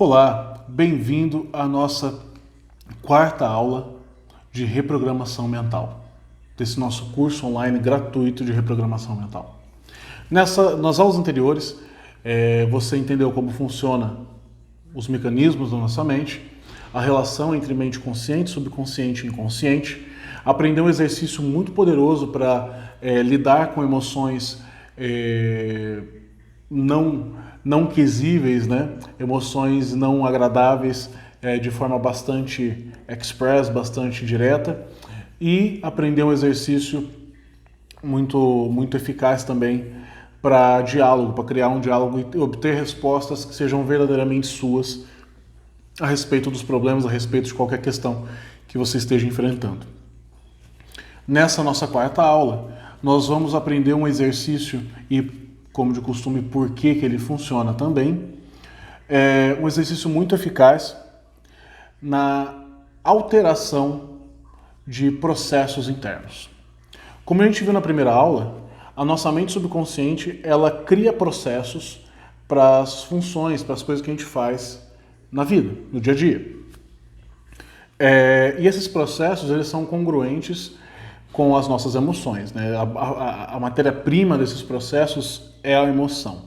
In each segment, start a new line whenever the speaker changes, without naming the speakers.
Olá, bem-vindo à nossa quarta aula de reprogramação mental, desse nosso curso online gratuito de reprogramação mental. Nas aulas anteriores, você entendeu como funciona os mecanismos da nossa mente, a relação entre mente consciente, subconsciente e inconsciente, aprendeu um exercício muito poderoso para lidar com emoções não quisíveis, né? Emoções não agradáveis, de forma bastante express, bastante direta, e aprender um exercício muito eficaz também para diálogo, para criar um diálogo e obter respostas que sejam verdadeiramente suas a respeito dos problemas, a respeito de qualquer questão que você esteja enfrentando. Nessa nossa quarta aula, nós vamos aprender um exercício e, como de costume, por que ele funciona também. Um exercício muito eficaz na alteração de processos internos. Como a gente viu na primeira aula, a nossa mente subconsciente, ela cria processos para as funções, para as coisas que a gente faz na vida, no dia a dia. E esses processos, eles são congruentes com as nossas emoções, né? A matéria-prima desses processos é a emoção.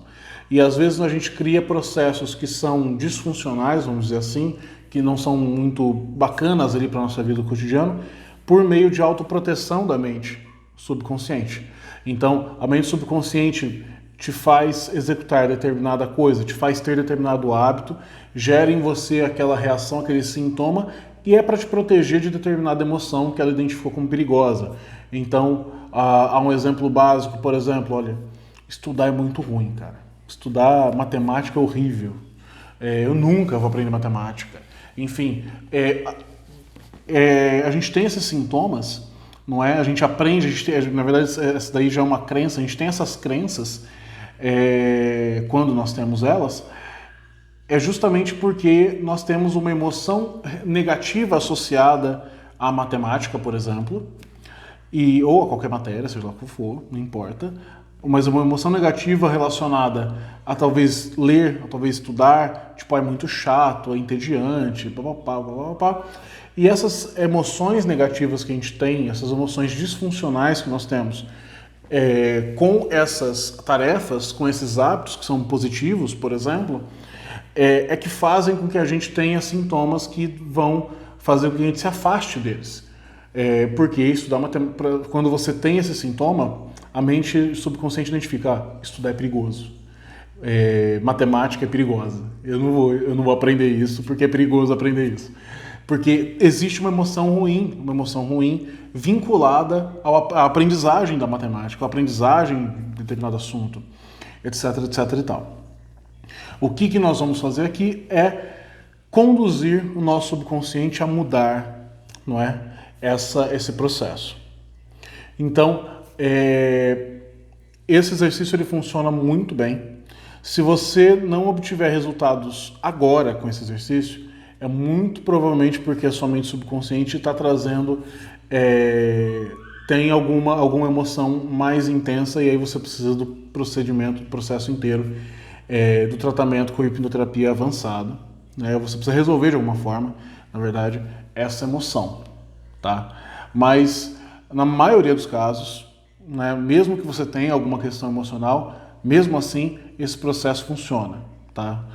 E às vezes a gente cria processos que são disfuncionais, vamos dizer assim, que não são muito bacanas ali para a nossa vida cotidiana, por meio de autoproteção da mente subconsciente. Então, a mente subconsciente te faz executar determinada coisa, te faz ter determinado hábito, gera em você aquela reação, aquele sintoma, e é para te proteger de determinada emoção que ela identificou como perigosa. Então, há um exemplo básico, por exemplo, olha, estudar é muito ruim, cara. Estudar matemática é horrível. Eu nunca vou aprender matemática. Enfim, a gente tem esses sintomas, não é? A gente aprende, na verdade, essa daí já é uma crença, a gente tem essas crenças quando nós temos elas, é justamente porque nós temos uma emoção negativa associada à matemática, por exemplo, ou a qualquer matéria, seja lá o que for, não importa, mas uma emoção negativa relacionada a talvez ler, a talvez estudar, tipo, é muito chato, é entediante, papapá. E essas emoções negativas que a gente tem, essas emoções disfuncionais que nós temos, com essas tarefas, com esses hábitos que são positivos, por exemplo, que fazem com que a gente tenha sintomas que vão fazer com que a gente se afaste deles. Porque estudar quando você tem esse sintoma, a mente subconsciente identifica, estudar é perigoso. Matemática é perigosa. Eu não vou aprender isso porque é perigoso aprender isso. Porque existe uma emoção ruim vinculada à aprendizagem da matemática, à aprendizagem de determinado assunto, etc, etc e tal. O que nós vamos fazer aqui é conduzir o nosso subconsciente a mudar, não é? Esse processo. Então, esse exercício ele funciona muito bem. Se você não obtiver resultados agora com esse exercício, é muito provavelmente porque a sua mente subconsciente está trazendo, tem alguma emoção mais intensa, e aí você precisa do procedimento, do processo inteiro, do tratamento com hipnoterapia avançado, né? Você precisa resolver de alguma forma, na verdade, essa emoção, tá? Mas na maioria dos casos, né, mesmo que você tenha alguma questão emocional, mesmo assim esse processo funciona, tá?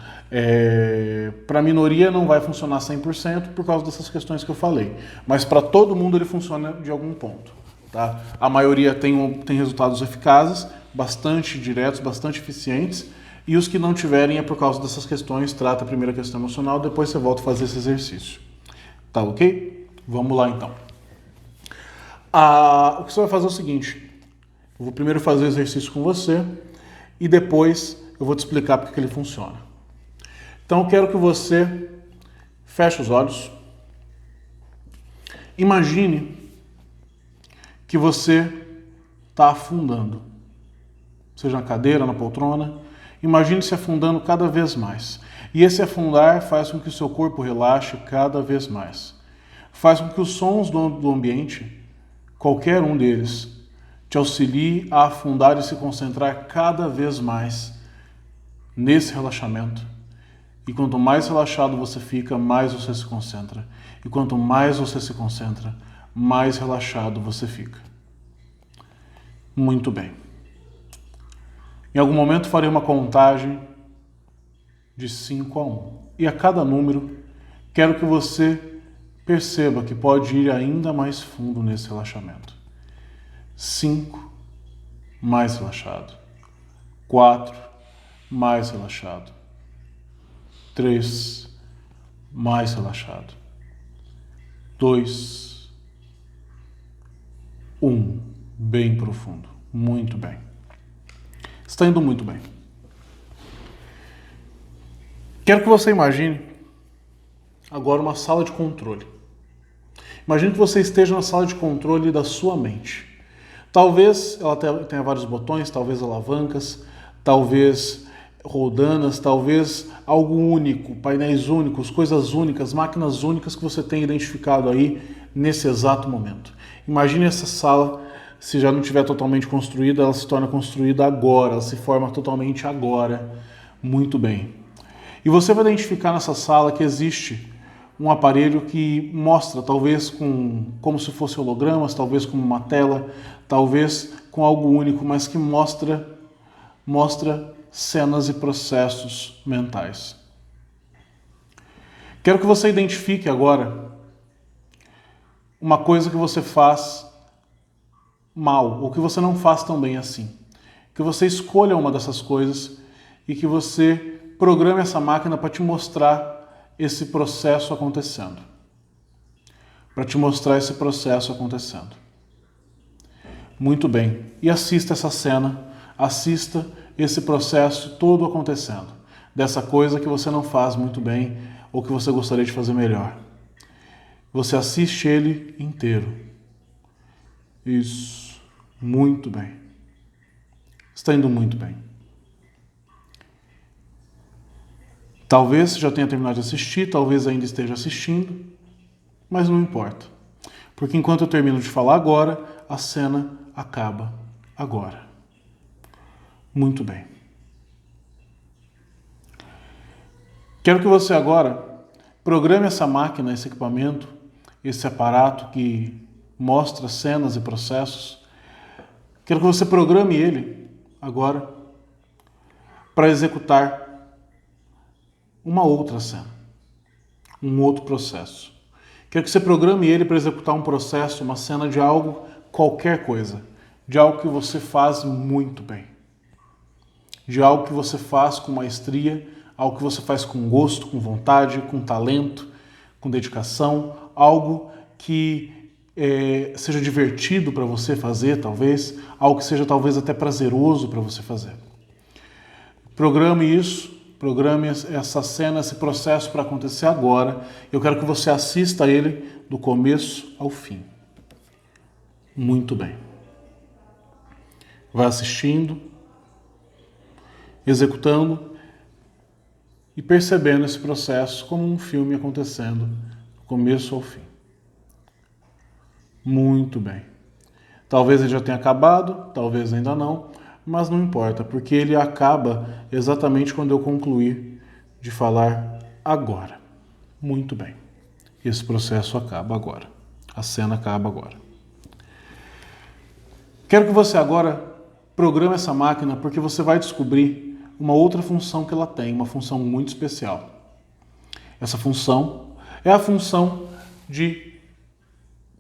Para a minoria não vai funcionar 100% por causa dessas questões que eu falei, mas para todo mundo ele funciona de algum ponto, tá? A maioria tem resultados eficazes, bastante diretos, bastante eficientes, e os que não tiverem é por causa dessas questões. Trata a primeira questão emocional, depois você volta a fazer esse exercício. Tá ok? Vamos lá então. O que você vai fazer é o seguinte: eu vou primeiro fazer o exercício com você e depois eu vou te explicar porque que ele funciona. Então eu quero que você feche os olhos. Imagine que você está afundando, seja na cadeira, na poltrona. Imagine se afundando cada vez mais. E esse afundar faz com que o seu corpo relaxe cada vez mais. Faz com que os sons do ambiente, qualquer um deles, te auxilie a afundar e se concentrar cada vez mais nesse relaxamento. E quanto mais relaxado você fica, mais você se concentra. E quanto mais você se concentra, mais relaxado você fica. Muito bem. Em algum momento farei uma contagem de 5 a 1. E a cada número, quero que você perceba que pode ir ainda mais fundo nesse relaxamento. 5, mais relaxado. 4, mais relaxado. 3, mais relaxado. 2, 1, bem profundo. Muito bem. Está indo muito bem. Quero que você imagine agora uma sala de controle. Imagine que você esteja na sala de controle da sua mente. Talvez ela tenha vários botões, talvez alavancas, talvez roldanas, talvez algo único, painéis únicos, coisas únicas, máquinas únicas que você tem identificado aí nesse exato momento. Imagine essa sala, se já não estiver totalmente construída, ela se torna construída agora, ela se forma totalmente agora. Muito bem. E você vai identificar nessa sala que existe um aparelho que mostra, talvez como se fosse hologramas, talvez como uma tela, talvez com algo único, mas que mostra cenas e processos mentais. Quero que você identifique agora uma coisa que você faz mal, ou que você não faz tão bem assim. Que você escolha uma dessas coisas e que você programe essa máquina para te mostrar esse processo acontecendo. Para te mostrar esse processo acontecendo. Muito bem. E assista essa cena, assista esse processo todo acontecendo. Dessa coisa que você não faz muito bem ou que você gostaria de fazer melhor. Você assiste ele inteiro. Isso. Muito bem. Está indo muito bem. Talvez já tenha terminado de assistir, talvez ainda esteja assistindo, mas não importa. Porque enquanto eu termino de falar agora, a cena acaba agora. Muito bem. Quero que você agora programe essa máquina, esse equipamento, esse aparato que mostra cenas e processos. Quero que você programe ele agora para executar uma outra cena, um outro processo. Quero que você programe ele para executar um processo, uma cena de algo, qualquer coisa, de algo que você faz muito bem, de algo que você faz com maestria, algo que você faz com gosto, com vontade, com talento, com dedicação, algo que seja divertido para você fazer, talvez, algo que seja talvez até prazeroso para você fazer. Programe isso. Programe essa cena, esse processo para acontecer agora. Eu quero que você assista a ele do começo ao fim. Muito bem. Vai assistindo, executando e percebendo esse processo como um filme acontecendo do começo ao fim. Muito bem. Talvez ele já tenha acabado, talvez ainda não. Mas não importa, porque ele acaba exatamente quando eu concluir de falar agora. Muito bem. Esse processo acaba agora. A cena acaba agora. Quero que você agora programe essa máquina porque você vai descobrir uma outra função que ela tem, uma função muito especial. Essa função é a função de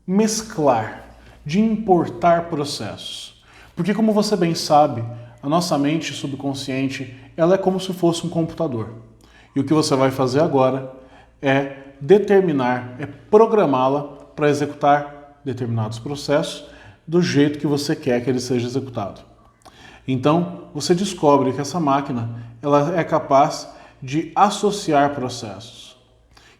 mesclar, de importar processos. Porque, como você bem sabe, a nossa mente subconsciente ela é como se fosse um computador. E o que você vai fazer agora é determinar, é programá-la para executar determinados processos do jeito que você quer que ele seja executado. Então, você descobre que essa máquina ela é capaz de associar processos.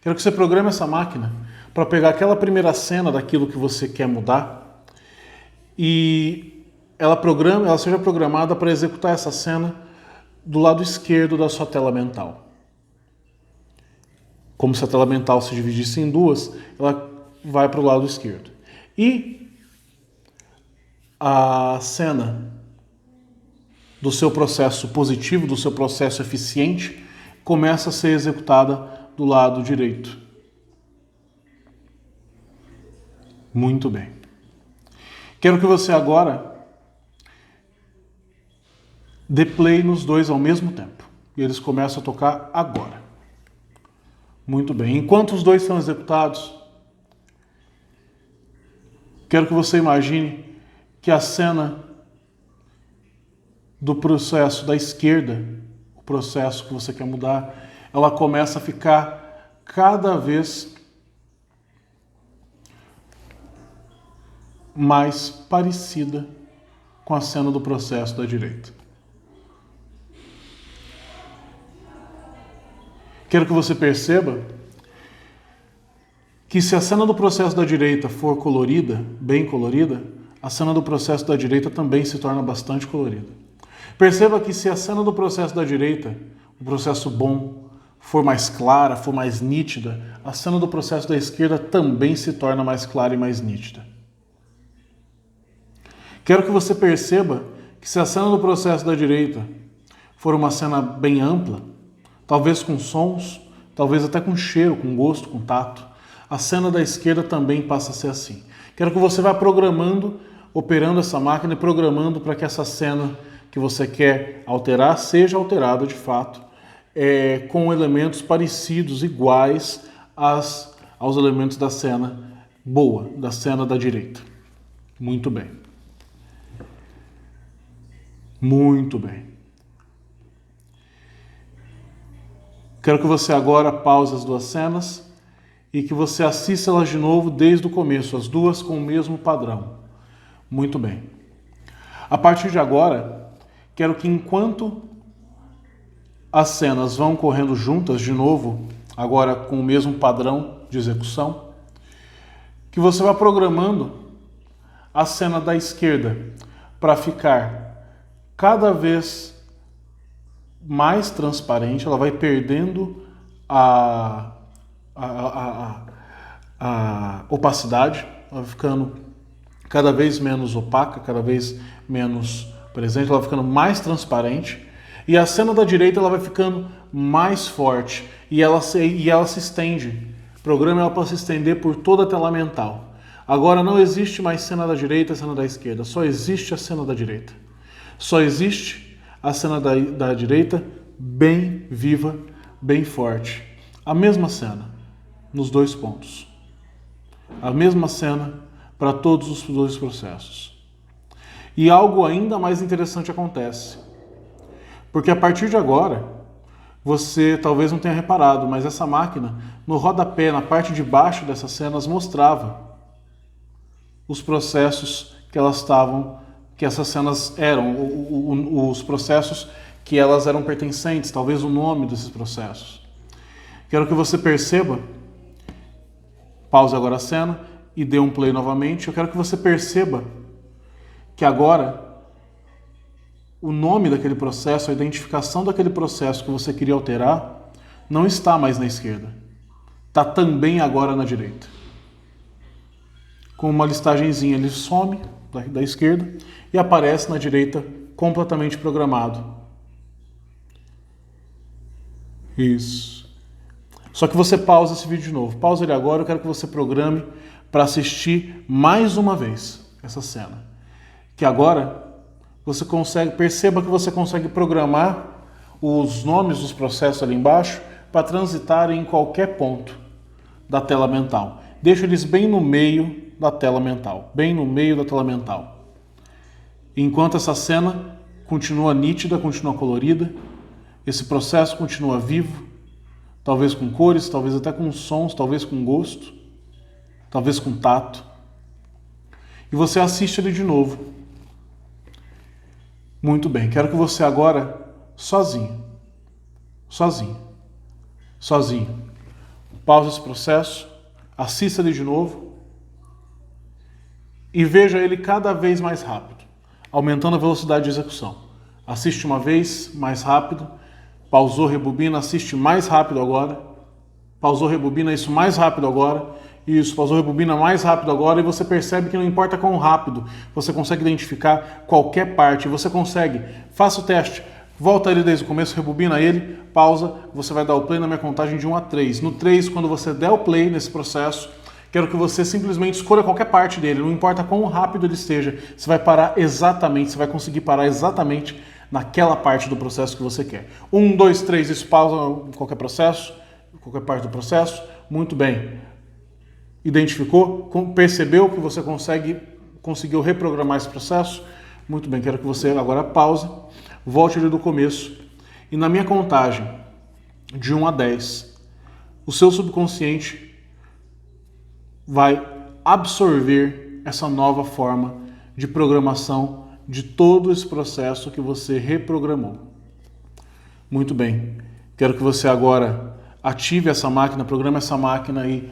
Quero que você programe essa máquina para pegar aquela primeira cena daquilo que você quer mudar e ela seja programada para executar essa cena do lado esquerdo da sua tela mental. Como se a tela mental se dividisse em duas, ela vai para o lado esquerdo. E a cena do seu processo positivo, do seu processo eficiente, começa a ser executada do lado direito. Muito bem. Quero que você agora dê play nos dois ao mesmo tempo. E eles começam a tocar agora. Muito bem. Enquanto os dois são executados, quero que você imagine que a cena do processo da esquerda, o processo que você quer mudar, ela começa a ficar cada vez mais parecida com a cena do processo da direita. Quero que você perceba que se a cena do processo da direita for colorida, bem colorida, a cena do processo da direita também se torna bastante colorida. Perceba que se a cena do processo da direita, o processo bom, for mais clara, for mais nítida, a cena do processo da esquerda também se torna mais clara e mais nítida. Quero que você perceba que se a cena do processo da direita for uma cena bem ampla, talvez com sons, talvez até com cheiro, com gosto, com tato, a cena da esquerda também passa a ser assim. Quero que você vá programando, operando essa máquina e programando para que essa cena que você quer alterar seja alterada de fato, com elementos parecidos, iguais aos elementos da cena boa, da cena da direita. Muito bem. Muito bem. Quero que você agora pause as duas cenas e que você assista elas de novo desde o começo, as duas com o mesmo padrão. Muito bem. A partir de agora, quero que enquanto as cenas vão correndo juntas de novo, agora com o mesmo padrão de execução, que você vá programando a cena da esquerda para ficar cada vez mais transparente, ela vai perdendo a opacidade, ela vai ficando cada vez menos opaca, cada vez menos presente, ela vai ficando mais transparente, e a cena da direita ela vai ficando mais forte, e ela se estende. Programa ela para se estender por toda a tela mental. Agora não existe mais cena da direita e cena da esquerda, só existe a cena da direita. Só existe a cena da direita bem viva, bem forte. A mesma cena nos dois pontos. A mesma cena para todos os dois processos. E algo ainda mais interessante acontece. Porque a partir de agora, você talvez não tenha reparado, mas essa máquina, no rodapé, na parte de baixo dessas cenas, mostrava os processos que essas cenas eram, os processos que elas eram pertencentes, talvez o nome desses processos. Quero que você perceba, pause agora a cena e dê um play novamente, eu quero que você perceba que agora o nome daquele processo, a identificação daquele processo que você queria alterar, não está mais na esquerda. Está também agora na direita. Com uma listagenzinha, ele some da esquerda e aparece na direita completamente programado. Isso. Só que você pausa esse vídeo de novo. Pausa ele agora, eu quero que você programe para assistir mais uma vez essa cena. Que agora você perceba que você consegue programar os nomes dos processos ali embaixo para transitarem em qualquer ponto da tela mental. Deixa eles bem no meio da tela mental, bem no meio da tela mental. Enquanto essa cena continua nítida, continua colorida, esse processo continua vivo, talvez com cores, talvez até com sons, talvez com gosto, talvez com tato. E você assiste ele de novo. Muito bem, quero que você agora, sozinho, pause esse processo, assista ele de novo e veja ele cada vez mais rápido, aumentando a velocidade de execução. Assiste uma vez, mais rápido, pausou, rebobina, assiste mais rápido agora, pausou, rebobina, isso mais rápido agora, isso, pausou, rebobina mais rápido agora, e você percebe que não importa quão rápido, você consegue identificar qualquer parte, você consegue, faça o teste, Volta ele desde o começo, rebobina ele, pausa, você vai dar o play na minha contagem de 1 a 3. No 3, quando você der o play nesse processo, quero que você simplesmente escolha qualquer parte dele, não importa quão rápido ele esteja, você vai parar exatamente, você vai conseguir parar exatamente naquela parte do processo que você quer. 1, 2, 3, isso pausa em qualquer processo, qualquer parte do processo, muito bem. Identificou? Percebeu que você conseguiu reprogramar esse processo? Muito bem, quero que você agora pause, volte ali do começo e na minha contagem de 1 a 10, o seu subconsciente vai absorver essa nova forma de programação de todo esse processo que você reprogramou. Muito bem, quero que você agora ative essa máquina, programe essa máquina aí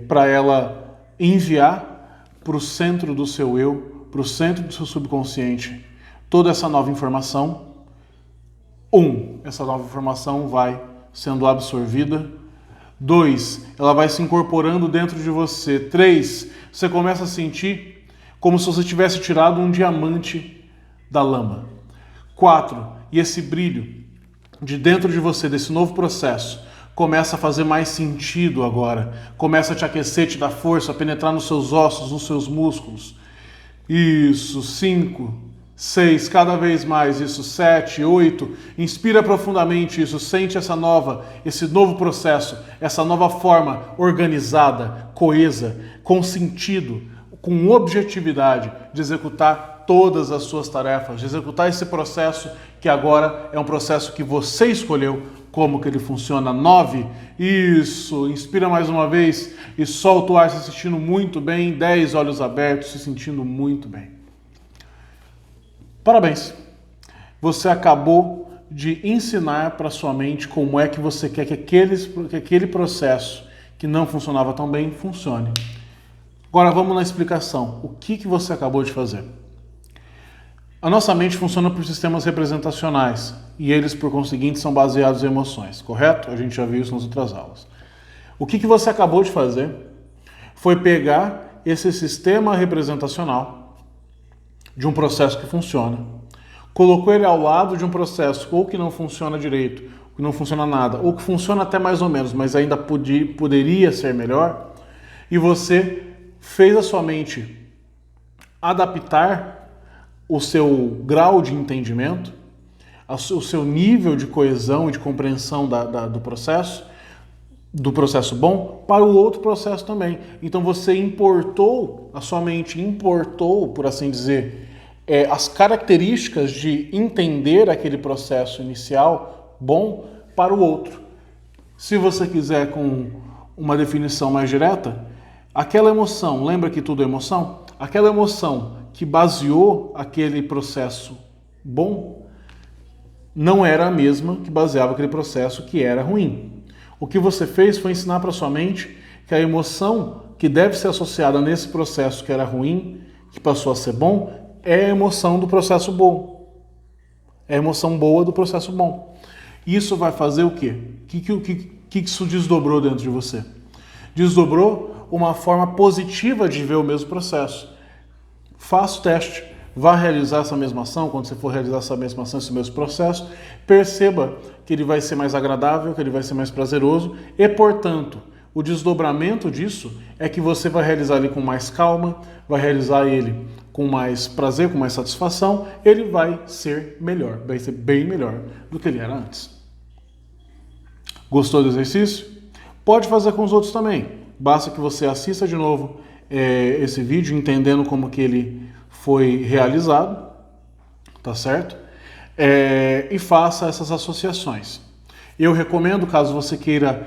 para ela enviar para o centro do seu eu, para o centro do seu subconsciente, toda essa nova informação. Essa nova informação vai sendo absorvida. 2, ela vai se incorporando dentro de você. 3, você começa a sentir como se você tivesse tirado um diamante da lama. 4, e esse brilho de dentro de você, desse novo processo, começa a fazer mais sentido agora. Começa a te aquecer, te dar força, a penetrar nos seus ossos, nos seus músculos. Isso, 5, 6, cada vez mais, isso, 7, 8, inspira profundamente isso, sente esse novo processo, essa nova forma organizada, coesa, com sentido, com objetividade de executar todas as suas tarefas, de executar esse processo que agora é um processo que você escolheu. Como que ele funciona? 9, isso, inspira mais uma vez e solta o ar se sentindo muito bem, 10, olhos abertos, se sentindo muito bem. Parabéns! Você acabou de ensinar para sua mente como é que você quer que aquele processo que não funcionava tão bem funcione. Agora vamos na explicação. O que você acabou de fazer? A nossa mente funciona por sistemas representacionais e eles, por conseguinte, são baseados em emoções, correto? A gente já viu isso nas outras aulas. O que você acabou de fazer foi pegar esse sistema representacional de um processo que funciona, colocou ele ao lado de um processo ou que não funciona direito, que não funciona nada, ou que funciona até mais ou menos, mas ainda poderia ser melhor, e você fez a sua mente adaptar o seu grau de entendimento, o seu nível de coesão e de compreensão do processo bom, para o outro processo também. Então você a sua mente importou, por assim dizer, as características de entender aquele processo inicial bom para o outro. Se você quiser com uma definição mais direta, aquela emoção, lembra que tudo é emoção? Aquela emoção que baseou aquele processo bom não era a mesma que baseava aquele processo que era ruim. O que você fez foi ensinar para sua mente que a emoção que deve ser associada nesse processo que era ruim, que passou a ser bom, é a emoção do processo bom. É a emoção boa do processo bom. Isso vai fazer o quê? O que isso desdobrou dentro de você? Desdobrou uma forma positiva de ver o mesmo processo. Faça o teste, vá realizar essa mesma ação, quando você for realizar essa mesma ação, esse mesmo processo, perceba que ele vai ser mais agradável, que ele vai ser mais prazeroso e, portanto, o desdobramento disso é que você vai realizar ele com mais calma, vai realizar ele com mais prazer, com mais satisfação, ele vai ser melhor, vai ser bem melhor do que ele era antes. Gostou do exercício? Pode fazer com os outros também, basta que você assista de novo esse vídeo, entendendo como que ele foi realizado, tá certo? E faça essas associações. Eu recomendo, caso você queira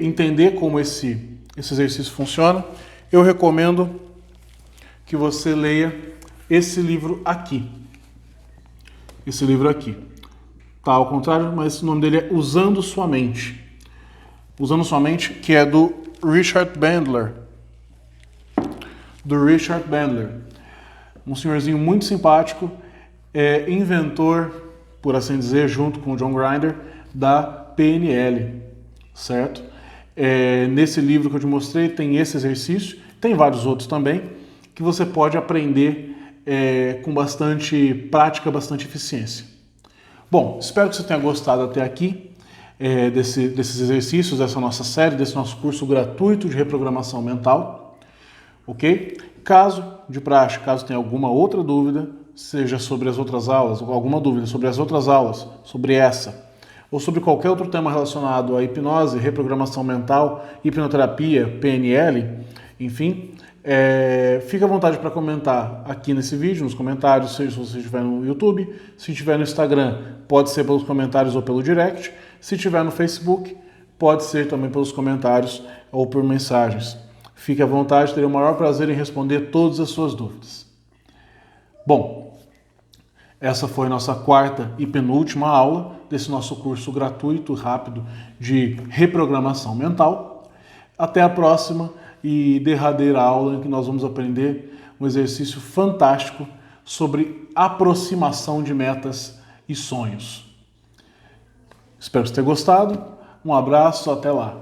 entender como esse exercício funciona, eu recomendo que você leia esse livro aqui. Esse livro aqui. Tá ao contrário, mas o nome dele é Usando Sua Mente. Usando Sua Mente, que é do Richard Bandler. Um senhorzinho muito simpático, inventor, por assim dizer, junto com o John Grinder, da PNL, certo? Nesse livro que eu te mostrei tem esse exercício, tem vários outros também, que você pode aprender com bastante prática, bastante eficiência. Bom, espero que você tenha gostado até aqui desses exercícios, dessa nossa série, desse nosso curso gratuito de reprogramação mental, ok? Caso tenha alguma outra dúvida, seja sobre as outras aulas, ou alguma dúvida sobre as outras aulas, sobre essa, ou sobre qualquer outro tema relacionado à hipnose, reprogramação mental, hipnoterapia, PNL, enfim, fique à vontade para comentar aqui nesse vídeo, nos comentários, se você estiver no YouTube, se estiver no Instagram, pode ser pelos comentários ou pelo direct, se estiver no Facebook, pode ser também pelos comentários ou por mensagens. Fique à vontade, terei o maior prazer em responder todas as suas dúvidas. Bom, essa foi a nossa quarta e penúltima aula desse nosso curso gratuito, rápido, de reprogramação mental. Até a próxima e derradeira aula em que nós vamos aprender um exercício fantástico sobre aproximação de metas e sonhos. Espero que você tenha gostado. Um abraço, até lá.